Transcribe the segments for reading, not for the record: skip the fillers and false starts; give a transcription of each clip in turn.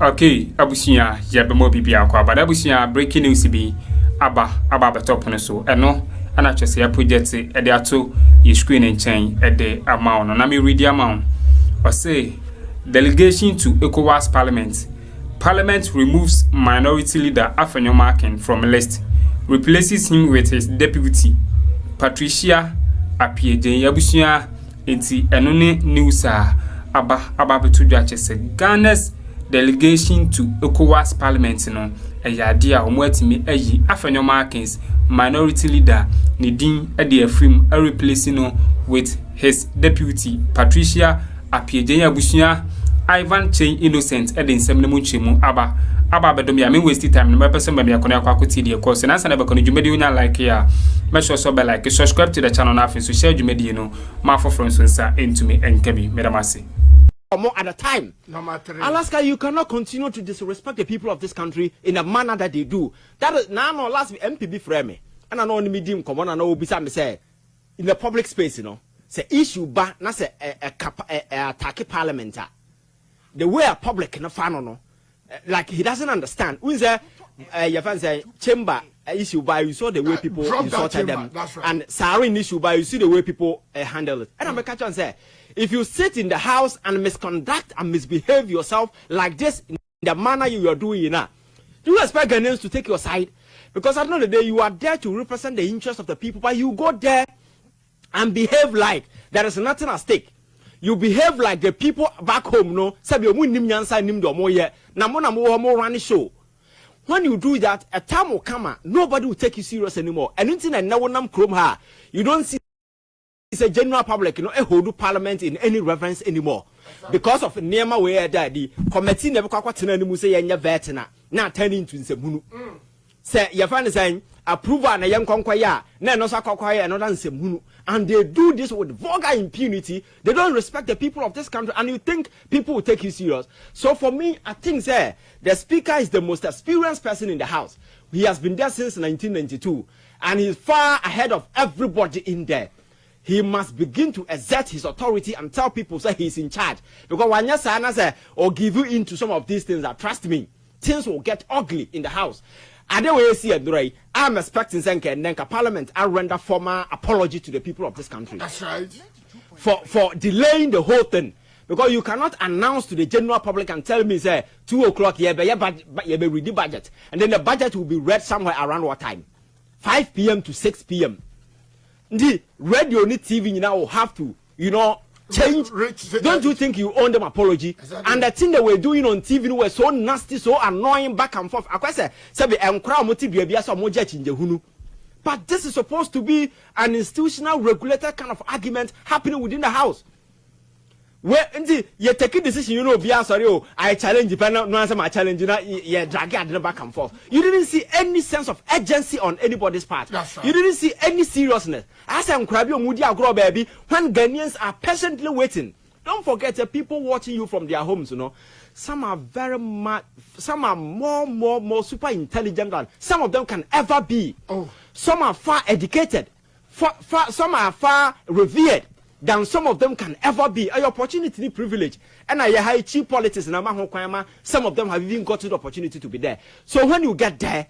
Okay, abusia ya be mo bibia kwa bada abusia breaking news bi aba betop no so eno ana twese ya project e de ato ye screen nchen e de amount no na me read amount or say delegation to ECOWAS Parliament removes minority leader Afenyo from list, replaces him with his deputy Patricia Appiajen abusia enti eno ne news aba beto dwachese Ghana's delegation to ECOWAS Parliament no eyade a omoatimi ayi Afenyo minority leader Nidin ede afrim a replacing no with his deputy Patricia Appiajen abusia Ivan Chain Innocent ede nsem ne munchemu aba bedom ya me waste time no me person ba me akona akoti de course na sana be kono dwumedi onya like ya make sure so be like subscribe to the channel na afin so share dwumedi no ma for friends nsa entumi enkabi medamase more at a time. Number 3. Alaska, you cannot continue to disrespect the people of this country in a manner that they do. That is now last MPB frame. And I know the medium come on and know beside me say in the public space, you know, say issue ba na say attack parliament. The way a public no fan no, like he doesn't understand. Who is there? Your fans say chamber issue by you saw the way people insulted them, right. And sarin issue by you see the way people handle it. And I'm catch on say. If you sit in the house and misconduct and misbehave yourself like this in the manner you are doing now, do you expect Ghanaians to take your side? Because at the end of the day, you are there to represent the interests of the people, but you go there and behave like there is nothing at stake. You behave like the people back home, no? When you do that, a time will come, nobody will take you serious anymore. And you don't see it's a general public, you know, a whole parliament in any reverence anymore. Because of Nema where the committee never quite say any veteran, now turning into the munu. Say, your fan is saying, approve and a young conquaya, no sakwaya, and not munu. And they do this with vulgar impunity. They don't respect the people of this country, and you think people will take you serious. So for me, I think, sir, the speaker is the most experienced person in the house. He has been there since 1992, and he's far ahead of everybody in there. He must begin to exert his authority and tell people that he's in charge. Because when you say or give you into some of these things, that trust me, things will get ugly in the house. And then we see it, I'm expecting Parliament I render formal apology to the people of this country. That's right. For delaying the whole thing. Because you cannot announce to the general public and tell me, say, 2 o'clock, you be read the budget. And then the budget will be read somewhere around what time? 5 p.m. to 6 p.m. The radio and TV now will have to, change. Don't you think you own them apology? Exactly. And the thing they were doing on TV were so nasty, so annoying, back and forth. But this is supposed to be an institutional, regulated kind of argument happening within the house. Where you take a decision, I challenge the no answer my challenge, drag it back and forth. You didn't see any sense of urgency on anybody's part. Right. You didn't see any seriousness. As I'm crabbing Moody Agro baby, when Ghanaians are patiently waiting. Don't forget the people watching you from their homes, Some are very much, some are more super intelligent than some of them can ever be. Oh. Some are far educated, some are far revered than some of them can ever be. An opportunity, privilege, and I high cheap politics and some of them have even got the opportunity to be there. So when you get there,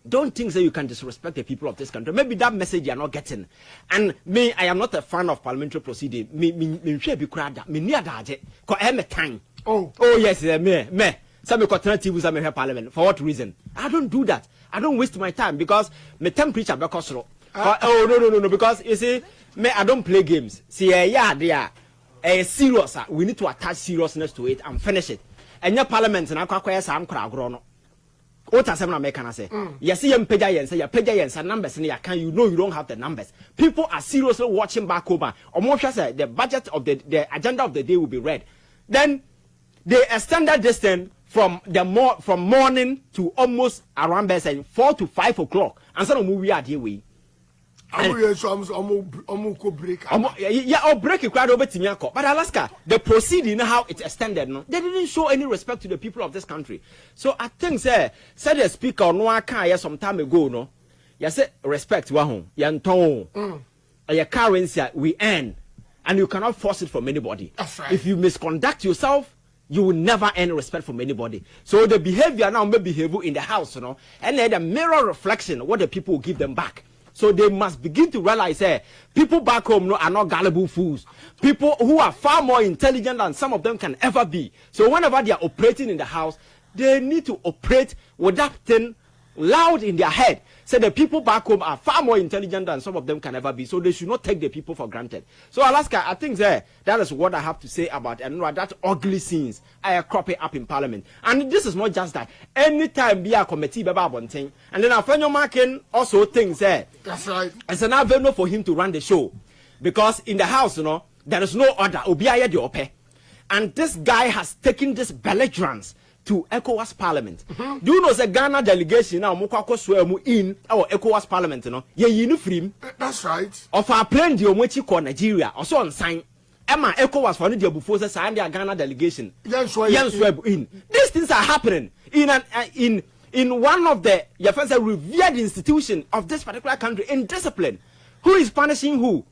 don't think that you can disrespect the people of this country. Maybe that message you are not getting. And me, I am not a fan of parliamentary proceeding. Me share be crowd. Me near that. Cause I am a time. Oh yes, me. Some alternative some here parliament. For what reason? I don't do that. I don't waste my time because me temperature because no. Because you see. I don't play games. See, they are serious. We need to attach seriousness to it and finish it. And your parliament and I quite some crowd grown. What are some Americans say? Yes, you pay and numbers in your account. You know you don't have the numbers. People are seriously watching back over. Almost say the budget of the agenda of the day will be read. Then they extended this thing from morning to almost around 4 to 5 o'clock. And so we are here we. Break it quite over to but Alaska, the proceeding how it extended, they didn't show any respect to the people of this country. So I think said the speaker no car some time ago, you said respect wahon, yanton, your currency we earn, and you cannot force it from anybody. That's right. If you misconduct yourself, you will never earn respect from anybody. So the behavior now may behave in the house, you know, and then the mirror reflection what the people will give them back. So they must begin to realize, people back home no, are not gullible fools. People who are far more intelligent than some of them can ever be. So whenever they are operating in the house, they need to operate with that thing loud in their head. So the people back home are far more intelligent than some of them can ever be. So they should not take the people for granted. So Alaska, I think that is what I have to say about and that ugly scenes are cropping up in Parliament. And this is not just that. Anytime be a committee about one thing, and then Afenyo Markin also thinks that's right. It's an avenue for him to run the show, because in the house, you know, there is no order. And this guy has taken this belligerence to ECOWAS Parliament. Do you know the Ghana delegation now mukako swear mu in our ECOWAS Parliament, you know? Ye yinu free. That's right. Of our plane the omochi ko Nigeria also on sign. Emma ECOWAS for the before sign the Ghana delegation. Yes, in. These things are happening in one of the revered institution of this particular country in discipline. Who is punishing who?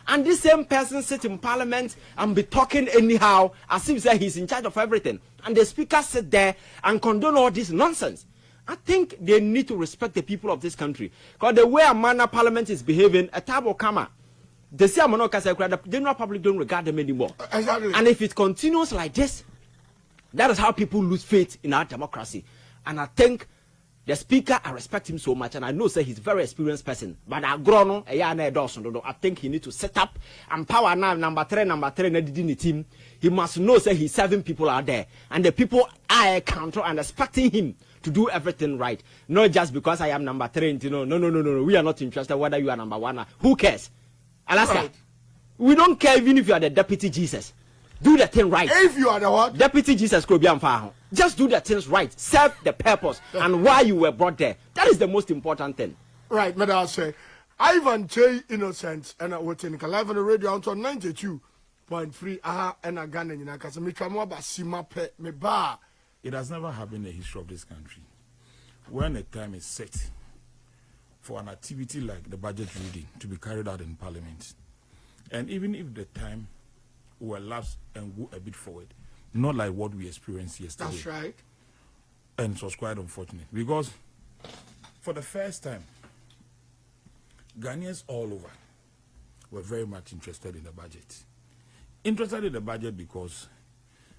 And this same person sit in Parliament and be talking anyhow as if he's in charge of everything. And the speaker sit there and condone all this nonsense. I think they need to respect the people of this country. Because the way a manner Parliament is behaving, a tabo kama, the general public don't regard them anymore. Exactly. And if it continues like this, that is how people lose faith in our democracy. And I think the speaker, I respect him so much, and I know say he's a very experienced person. But I think he need to set up and power now number three in the team. He must know say he's serving people out there, and the people are counter and expecting him to do everything right. Not just because I am number 3. No. We are not interested whether you are number 1. Who cares? Alaska, right. We don't care even if you are the deputy Jesus. Do the thing right. If you are the what? Deputy Jesus could be on. Just do the things right. Serve the purpose and why you were brought there. That is the most important thing. Right, but I'll say, Ivan J. Innocent and I was in live on the radio until 92.3. And I got in because me bar. It has never happened in the history of this country when a time is set for an activity like the budget reading to be carried out in Parliament. And even if the time will lapse and go a bit forward, not like what we experienced yesterday. That's right. And it was quite unfortunate because for the first time, Ghanaians all over were very much interested in the budget. Interested in the budget because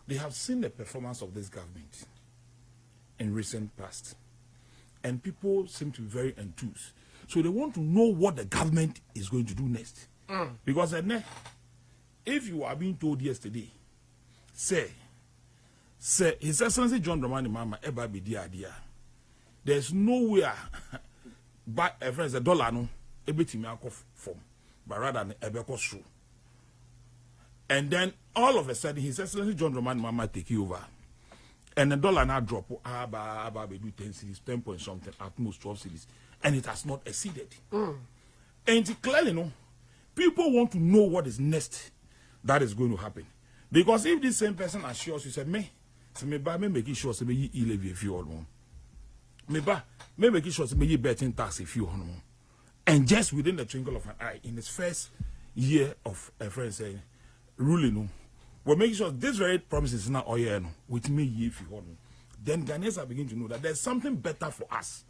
they have seen the performance of this government in recent past. And people seem to be very enthused. So they want to know what the government is going to do next. Because if you are being told yesterday, say His Excellency John Dramani Mahama eba be dia, there's nowhere but a friend $1 no ebetimi Akuffo, but rather than ebeko through. And then all of a sudden His Excellency John Dramani Mahama take you over. And the dollar now drop be do 10 cities, 10 point something, at most 12 cities, and it has not exceeded. And clearly, no, people want to know what is next that is going to happen. Because if this same person assures you, say, me make sure say me levy if you all want. Me make sure say me betting tax if you want. And just within the twinkle of an eye, in his first year of a friend saying, ruling, no, we're making sure this very promise is not all year, no, with me if you want. Then Ghanaians are beginning to know that there's something better for us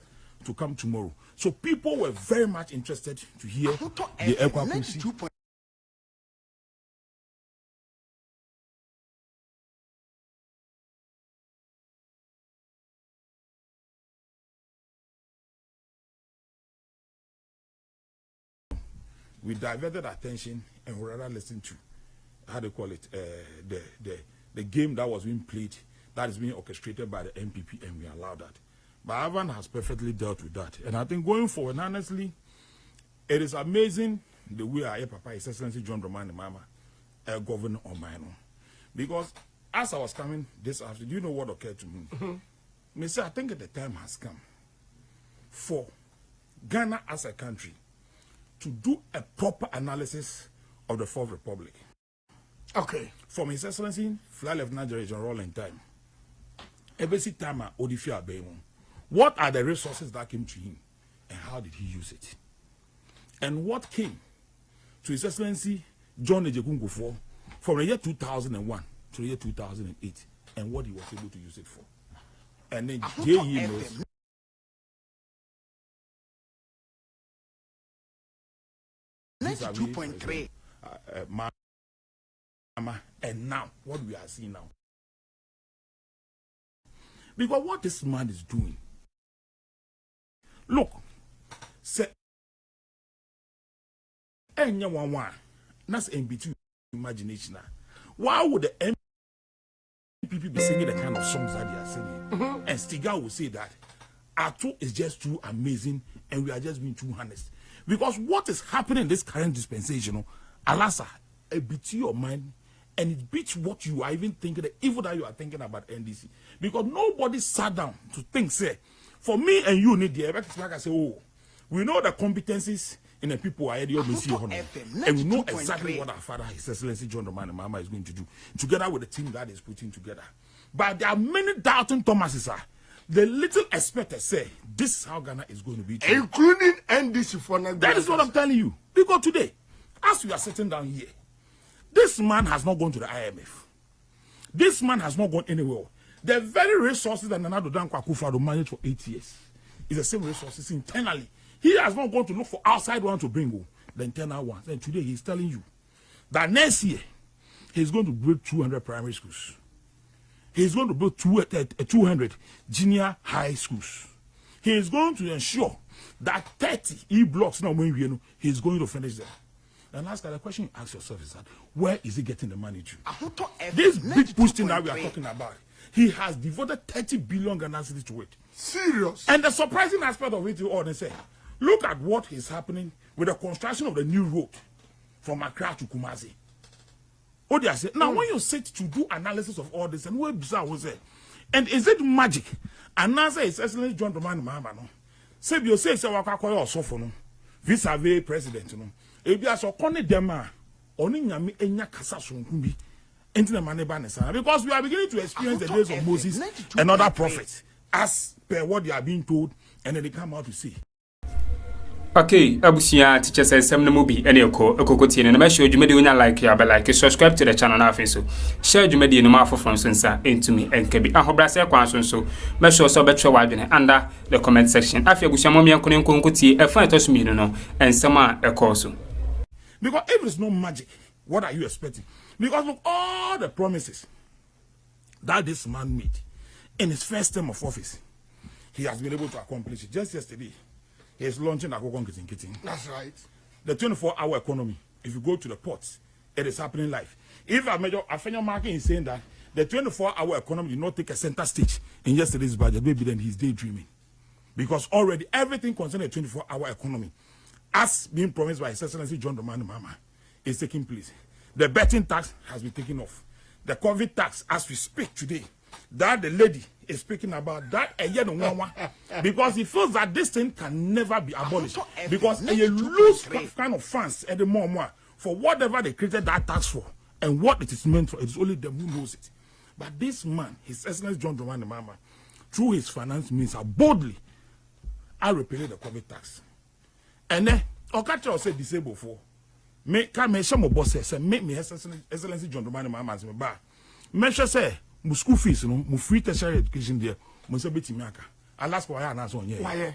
to come tomorrow. So people were very much interested to hear the ECOWAS. We diverted attention and we rather listened to, how do you call it, the game that was being played, that is being orchestrated by the MPP, and we allowed that. But Ivan has perfectly dealt with that. And I think going forward, honestly, it is amazing the way I hear Papa, His Excellency John Dramani Mahama, governor on my own. Because as I was coming this afternoon, do you know what occurred to me? Me say, I think the time has come for Ghana as a country to do a proper analysis of the Fourth Republic. Okay. From His Excellency, Fly Lieutenant General in time, every time Odifia Bemo, what are the resources that came to him, and how did he use it? And what came to His Excellency John Akuffo from the year 2001 to the year 2008, and what he was able to use it for. And then JE knows. These are 2.3. And now, what we are seeing now. Because what this man is doing, look, say, that's MB2 imagination. Why would the MPP be singing the kind of songs that they are singing? And Stiga will say that Addo is just too amazing and we are just being too honest. Because what is happening in this current dispensation, Alasa, it beats your mind and it beats what you are even thinking, the evil that you are thinking about NDC. Because nobody sat down to think, say, for me and you need the like I say, oh, we know the competencies in the people are already and we know exactly what our father, His Excellency John Dramani Mahama, is going to do, together with the team that is putting together. But there are many doubting Thomases. The little experts say this is how Ghana is going to be, including NDC for now. That is what I'm telling you. Because today, as we are sitting down here, this man has not gone to the IMF. This man has not gone anywhere. The very resources that Nana Addo Akuffo managed for 8 years is the same resources internally. He has not gone to look for outside one to bring the internal ones. And today he's telling you that next year he's going to build 200 primary schools. He's going to build 200 junior high schools. He is going to ensure that 30 e-blocks now when you know he's going to finish them. And ask the question you ask yourself is that where is he getting the money to? This big push thing that we are talking about, he has devoted 30 billion Ghana cedis to it. Serious. And the surprising aspect of it all, they say, look at what is happening with the construction of the new road from Accra to Kumasi. Oh, they say, now when you sit to do analysis of all this, and where bizarre was it? And is it magic? And answer is Excellency John Dramani Mahama, no? Say you say Wakakoya or Sofono, vis-a-vis president, no? If you are so connected, them only Yami Enya Kasasun Kumbi, into the Manebanesa, because we are beginning to experience the days of Moses and other prophets, as per what they are being told, and then they come out to say. Okay, Abusia teacher says some movie any okokoti and make sure you may like ya but like subscribe to the channel now so share you may no more from sensa into me and kebi ahobrase kwanso so make sure so betwe wadwene under the comment section afia abusia momia konenkoti e fan to so mi no and some so because if it's no magic, what are you expecting? Because look all the promises that this man made in his first term of office, he has been able to accomplish it. Just yesterday he's launching Akroma Kitchen. That's right. The 24-hour economy. If you go to the ports, it is happening live. If a major Afenyo market is saying that the 24-hour economy did not take a center stage in yesterday's budget, maybe then he's daydreaming. Because already everything concerning the 24-hour economy, as being promised by His Excellency John Dramani Mahama, is taking place. The betting tax has been taken off. The COVID tax, as we speak today, that the lady is speaking about that a year because he feels that this thing can never be abolished because you lose kind of funds at the moment for whatever they created that tax for and what it is meant for. It is only them who knows it. But this man, His Excellency John Dramani Mahama, through his finance minister, boldly I repealed the COVID tax. And then Okacha said disabled for me can me some boss say make me Excellency John Dramani Mahama as me ba. Me say my school fees, no, my free tertiary education there, my sabiti miaka. Alas, why are not on here? Why?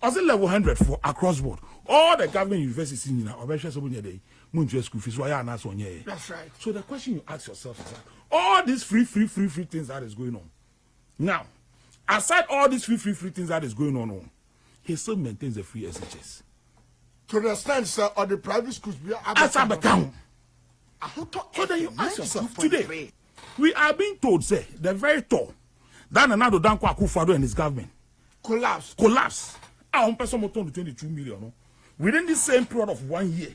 As a level 100 for across board, all the government universities in our version of the day, Munju school fees, why are not on here? That's right. So the question you ask yourself is that all these free things that is going on. Now, aside all these free things that is going on, he still maintains the free SHS. To understand, sir, or the private schools be as I become. So then you ask yourself today. We are being told, say, the very top that Nana Addo Akuffo and his government collapse. Our person will turn to 22 million. No? Within the same period of 1 year,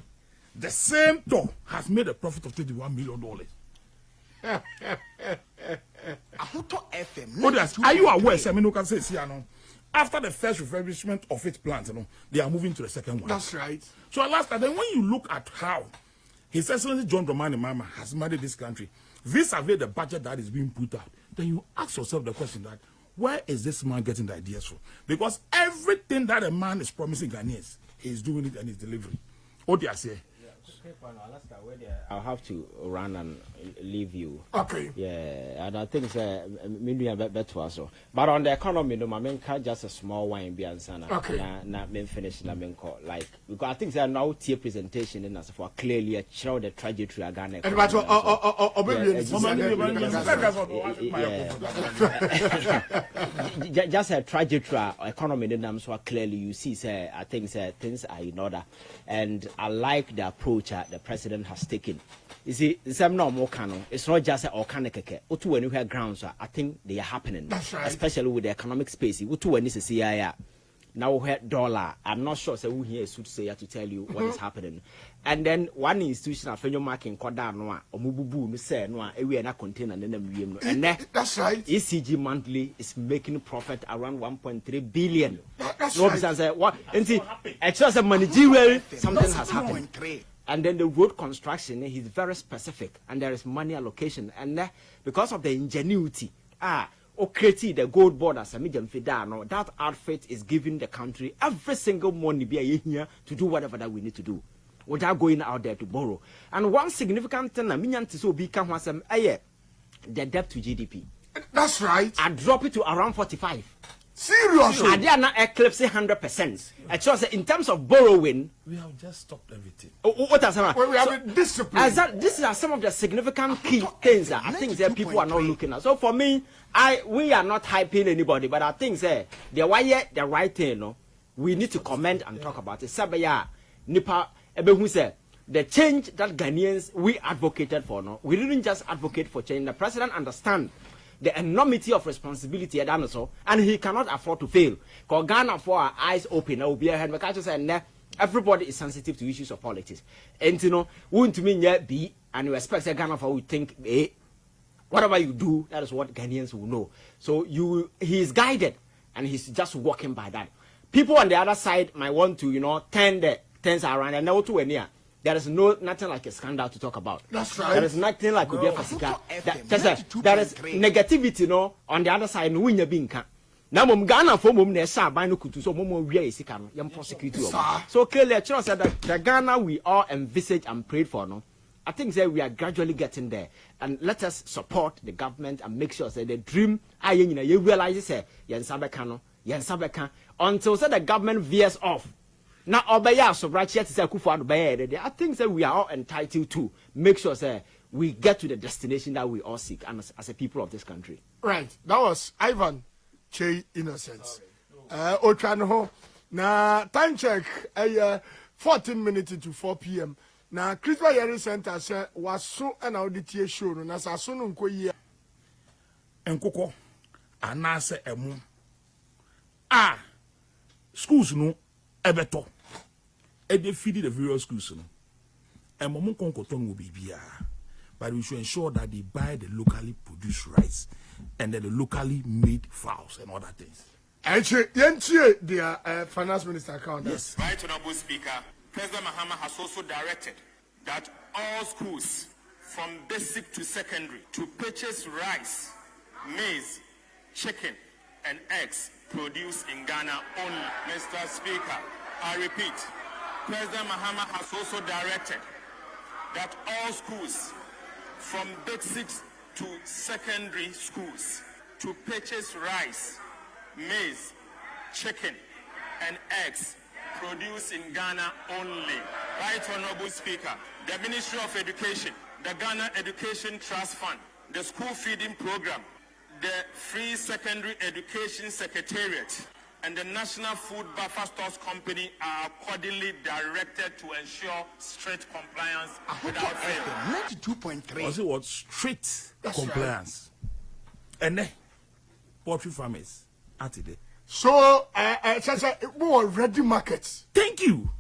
the same top has made a profit of $21 million. Are you aware? Semino say, after the first refurbishment of its plant, they are moving to the second one. That's right. So last time, when you look at how His Excellency John Dramani Mahama has managed this country, vis-a-vis the budget that is being put out, then you ask yourself the question that, where is this man getting the ideas from? Because everything that a man is promising Ghanaians, he is doing it and he's delivering. What do I say? I'll have to run and leave you. Okay. Yeah, and I think maybe a bit better also. But on the economy, no, I mean, just a small one be answer. Okay. Not finish. I mean, like because I think there now tier presentation in us for clearly a show the trajectory again. And but just a trajectory economy in them so clearly you see. Say I think things are in order, and I like the approach the president has taken. You see, some no more canon. It's not just a organic. Utu when you have grounds, I think they are happening. That's right. Especially with the economic space. Utu when this is CIA. Now we have dollar. I'm not sure. So who here should say to tell you what is happening. And then one institution Afenyo marking koda noa omububu no say noa we na contain and then and that's right. ECG monthly is making profit around 1.3 billion. That's no, right. Say what? And see, it's just a managerial something has happened. And then the road construction, he's very specific, and there is money allocation, and because of the ingenuity, creating the gold board as a medium fidano, that outfit is giving the country every single money be here to do whatever that we need to do, without going out there to borrow. And one significant thing, I mean, to so become the debt to GDP. That's right. I drop it to around 45. Seriously. And they are not eclipsing 100%. Actually, in terms of borrowing, we have just stopped everything. What are some? Well, we have discipline. These are some of the significant key things that I think that people are not looking at. So for me, we are not hyping anybody, but I think the right thing, no, we need to comment and talk about it. Sabaya, Nipa, who said the change that Ghanaians we advocated for, no, we didn't just advocate for change. The president understands the enormity of responsibility at Amazon, and he cannot afford to fail. Because Ghana, for our eyes open, will be ahead. Because everybody is sensitive to issues of politics. And you know, wouldn't mean yet be, and you expect that Ghana for we think, whatever you do, that is what Ghanaians will know. So he is guided, and he's just walking by that. People on the other side might want to, turn the things around and know to near. There is nothing like a scandal to talk about. That's right. There is nothing like Udia Fasika. There is negativity, on the other side. No, you being can. Now, Ghana for mum nessa by no kutu so mum we is can young prosecute. So clearly, said that the Ghana we all envisage and prayed for. No, I think that we are gradually getting there, and let us support the government and make sure that the dream you realize say Sabeka until the government veers off. Now, Obaya, so right here to say Akuffo, I think that we are all entitled to make sure that we get to the destination that we all seek as a people of this country. Right. That was Ivan Che Innocence. Ochano. Now, time check. 14 minutes to 4 p.m. Now, Christopher Yeri Center said was so an audition show. Na sa so no nko yi. Enkoko anase emu. Schools no ebeto. They feed the various schools. And Momon Concoton will be here. But we should ensure that they buy the locally produced rice and then the locally made fowls and other things. Actually, the finance minister account. Yes. Right, Honorable Speaker, President Mahama has also directed that all schools from basic to secondary to purchase rice, maize, chicken, and eggs produced in Ghana only. Mr. Speaker, I repeat, President Mahama has also directed that all schools from basic to secondary schools to purchase rice, maize, chicken, and eggs produced in Ghana only. Right, Honorable Speaker, the Ministry of Education, the Ghana Education Trust Fund, the School Feeding Program, the Free Secondary Education Secretariat, and the National Food Buffer Stores Company are accordingly directed to ensure strict compliance without fail. 92.3. Was it what? Strict compliance. Right. And then, poultry farmers at today. So, more ready markets. Thank you.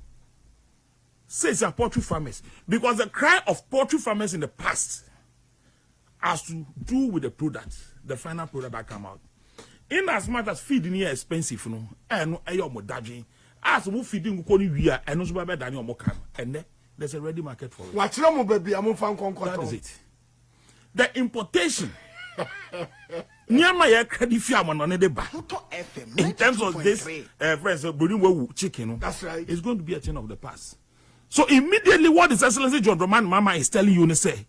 Says our poultry farmers. Because the cry of poultry farmers in the past has to do with the product, the final product that come out. In as much as feeding here expensive, no, and no, more dodging. As we feeding we are, and also better than your more can. And then there's a ready market for it. What's wrong, baby? I'm found that is it. The importation. Nyama credit fiaman on the back. In terms of this, friends, chicken. That's right. It's going to be a thing of the past. So immediately what His Excellency John Dramani Mahama is telling you, say,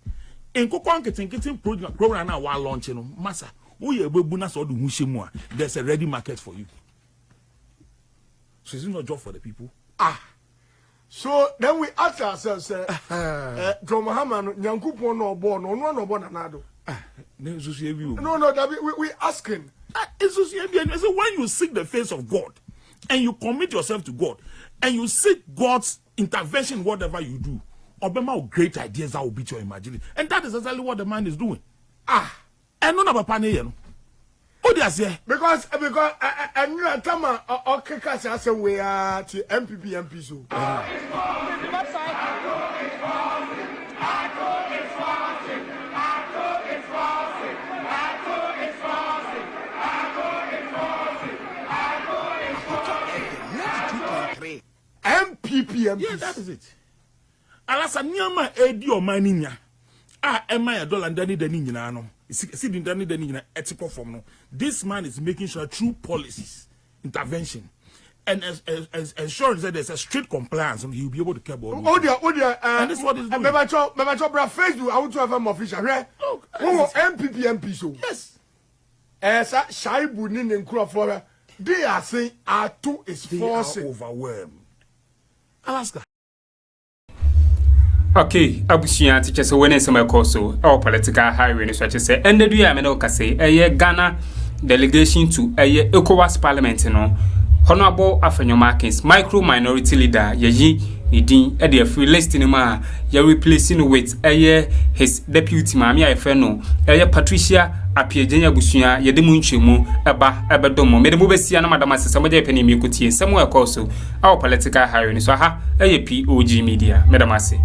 in Kokon Kitchen program now while launching, Massa, there's a ready market for you. So it's not a job for the people. So then we ask ourselves, John Mahama, Nyankupon no born, no Addo. No, we asking. So when you seek the face of God and you commit yourself to God and you seek God's intervention, whatever you do, Obama great ideas that will beat your imagination. And that is exactly what the man is doing. And none of a panel. Oh, yes, yeah. Because I knew a time okay, I said we are to MP so. MPP. Yeah, that is it. Alasa nyama edi o maninya. Emma ya dollar ndani dani nyina no. See the ndani dani nyina ethical form no. This man is making sure through policies, intervention, and ensuring that there's a strict compliance, and he'll be able to care about. Oh dear. And this is what is doing. Remember, Facebook. I want to have him official. Right? MPP MP so. Yes. Esa Shaibu ni Nkrofo. They are saying Addo is forcing. They are overwhelmed. Alaska. Okay, abusia teacher so when some so our political highway so to say and the do am no kase Ghana delegation to ECOWAS Parliament no Honorable Afenyo Markins micro minority leader yeyi idin e dey free list ni ma ye replacing with his deputy Mahama Afenyo Patricia Apiejenya busua ye de mu nchemu eba ebedomo me de mo besia na madam asesa mo je pani mi kutie samuel so our political highway so POG Media madam ase